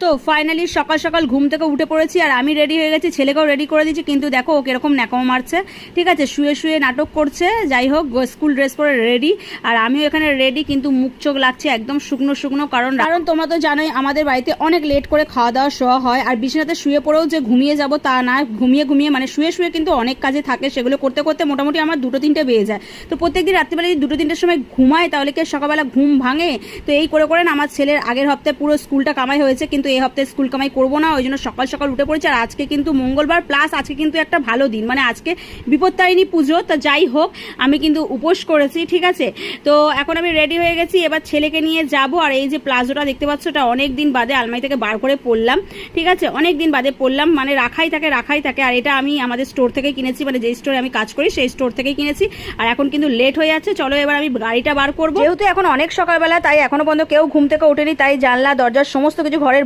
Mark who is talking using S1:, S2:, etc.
S1: তো ফাইনালি সকাল সকাল ঘুম থেকে উঠে পড়েছি আর আমি রেডি হয়ে গেছি, ছেলেকেও রেডি করে দিয়েছি। কিন্তু দেখো ও কিরকম ন্যাকামো মারছে, ঠিক আছে, শুয়ে শুয়ে নাটক করছে। যাই হোক, স্কুল ড্রেস পরে রেডি, আর আমিও এখানে রেডি, কিন্তু মুখ চোখ লাগছে একদম শুকনো শুকনো। কারণ তোমরা তো জানোই আমাদের বাড়িতে অনেক লেট করে খাওয়া দাওয়া শোয়া হয়। আর বিছানাতে শুয়ে পড়েও যে ঘুমিয়ে যাব তা না, ঘুমিয়ে ঘুমিয়ে মানে শুয়ে শুয়ে কিন্তু অনেক কাজে থাকে, সেগুলো করতে করতে মোটামুটি আমার 2-3টে বেজে যায়। তো প্রত্যেকদিন রাত্রিবেলা যদি 2-3টের সময় ঘুমায় তাহলে কি সকালবেলা ঘুম ভাঙে? তো এই করে করে আমার ছেলের আগের হপ্তাহে পুরো স্কুলটা কামাই হয়েছে, কিন্তু এই হপ্তাহে স্কুল কামাই করবো না, ওই জন্য সকাল সকাল উঠে পড়েছে। আর আজকে কিন্তু মঙ্গলবার, প্লাস আজকে কিন্তু একটা ভালো দিন, মানে আজকে বিপত্তারিণী পুজো। তা যাই হোক, আমি কিন্তু উপোস করেছি, ঠিক আছে। তো এখন আমি রেডি হয়ে গেছি, এবার ছেলেকে নিয়ে যাব। আর এই যে প্লাজোটা দেখতে পাচ্ছ, এটা অনেক দিন বাদে আলমারি থেকে বার করে পরলাম, ঠিক আছে, অনেক দিন বাদে পরলাম, মানে রাখাই থাকে। আর এটা আমি আমাদের স্টোর থেকে কিনেছি, মানে যে স্টোরে আমি কাজ করি সেই স্টোর থেকেই কিনেছি। আর এখন কিন্তু লেট হয়ে যাচ্ছে, চলো এবার আমি গাড়িটা বার করবো। যেহেতু এখন অনেক সকালবেলা, তাই এখনো পর্যন্ত কেউ ঘুম থেকে ওঠেনি, তাই জানলা দরজার সমস্ত কিছু ঘরের